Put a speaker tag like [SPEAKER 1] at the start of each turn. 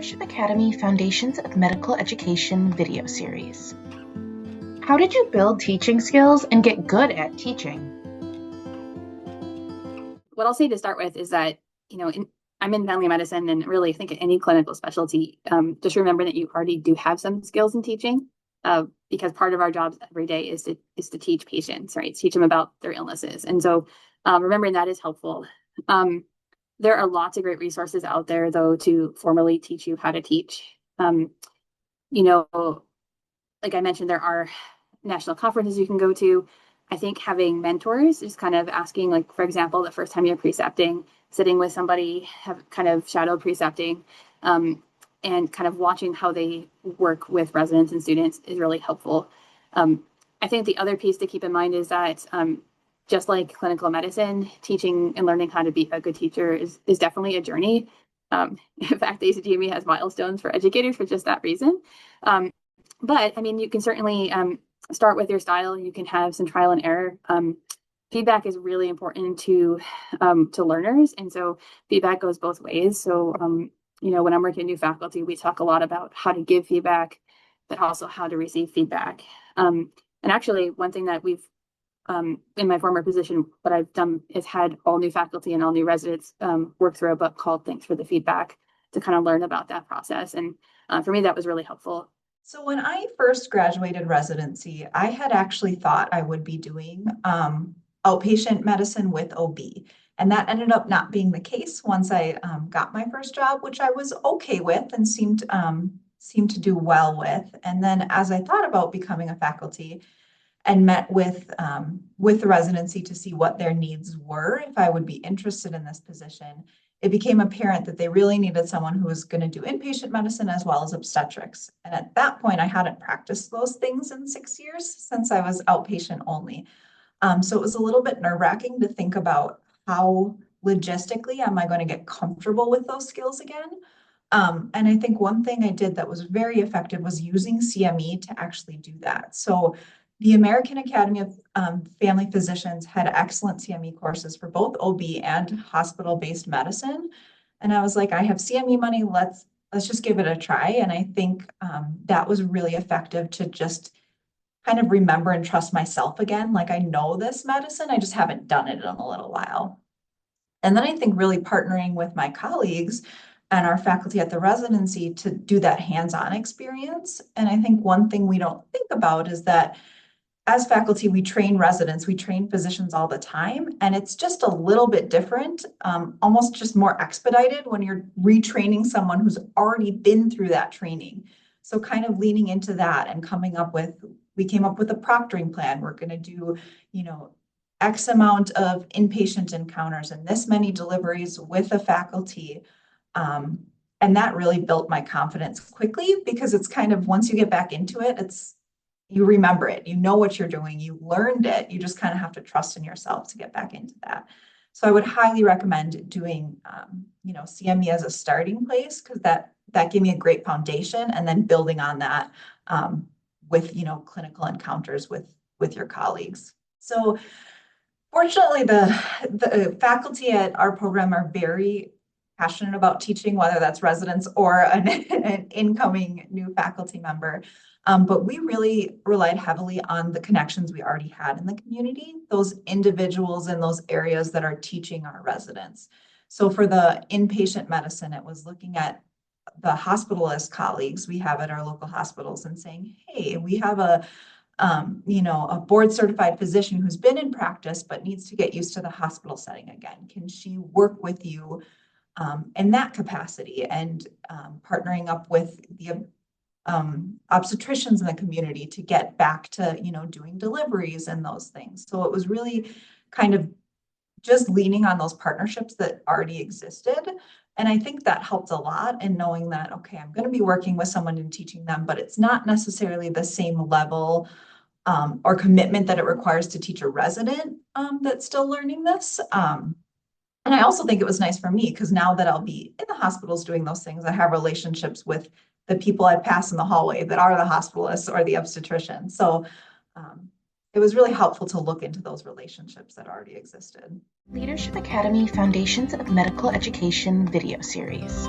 [SPEAKER 1] Leadership Academy Foundations of Medical Education video series. How did you build teaching skills and get good at teaching?
[SPEAKER 2] What I'll say to start with is that, I'm in family medicine and really think any clinical specialty, just remember that you already do have some skills in teaching, because part of our jobs every day is to teach patients, right? Teach them about their illnesses. And so remembering that is helpful. There are lots of great resources out there, though, to formally teach you how to teach. Like I mentioned, there are national conferences you can go to. I think having mentors is kind of asking, like, for example, the first time you're precepting, sitting with somebody, have kind of shadow precepting, and kind of watching how they work with residents and students is really helpful. I think the other piece to keep in mind is that just like clinical medicine, teaching and learning how to be a good teacher is definitely a journey. In fact, the ACGME has milestones for educators for just that reason. But I mean, you can certainly start with your style. You can have some trial and error. Feedback is really important to learners, and so feedback goes both ways. So when I'm working with new faculty, we talk a lot about how to give feedback, but also how to receive feedback. And actually, one thing that we've in my former position, what I've done is had all new faculty and all new residents work through a book called Thanks for the Feedback to kind of learn about that process. And for me, that was really helpful.
[SPEAKER 3] So when I first graduated residency, I had actually thought I would be doing outpatient medicine with OB. And that ended up not being the case once I got my first job, which I was okay with and seemed to do well with. And then as I thought about becoming a faculty and met with the residency to see what their needs were, if I would be interested in this position, it became apparent that they really needed someone who was going to do inpatient medicine as well as obstetrics. And at that point, I hadn't practiced those things in 6 years since I was outpatient only. So it was a little bit nerve-wracking to think about how logistically am I going to get comfortable with those skills again. And I think one thing I did that was very effective was using CME to actually do that. So the American Academy of Family Physicians had excellent CME courses for both OB and hospital-based medicine. And I was like, I have CME money, let's just give it a try. And I think that was really effective to just kind of remember and trust myself again. Like, I know this medicine, I just haven't done it in a little while. And then I think really partnering with my colleagues and our faculty at the residency to do that hands-on experience. And I think one thing we don't think about is that as faculty, we train residents, we train physicians all the time, and it's just a little bit different, almost just more expedited when you're retraining someone who's already been through that training. So kind of leaning into that and we came up with a proctoring plan. We're going to do, X amount of inpatient encounters and this many deliveries with a faculty. And that really built my confidence quickly, because it's kind of, once you get back into it, you remember it, you know what you're doing, you learned it, you just kind of have to trust in yourself to get back into that. So I would highly recommend doing, CME as a starting place, because that gave me a great foundation, and then building on that with, clinical encounters with your colleagues. So fortunately, the faculty at our program are very passionate about teaching, whether that's residents or an incoming new faculty member. But we really relied heavily on the connections we already had in the community, those individuals in those areas that are teaching our residents. So for the inpatient medicine, it was looking at the hospitalist colleagues we have at our local hospitals and saying, hey, we have a board certified physician who's been in practice but needs to get used to the hospital setting again. Can she work with you in that capacity? And partnering up with the obstetricians in the community to get back to, doing deliveries and those things. So it was really kind of just leaning on those partnerships that already existed. And I think that helped a lot in knowing that, okay, I'm going to be working with someone and teaching them, but it's not necessarily the same level or commitment that it requires to teach a resident that's still learning this. And I also think it was nice for me, because now that I'll be in the hospitals doing those things, I have relationships with the people I pass in the hallway that are the hospitalists or the obstetricians. So it was really helpful to look into those relationships that already existed.
[SPEAKER 1] Leadership Academy Foundations of Medical Education video series.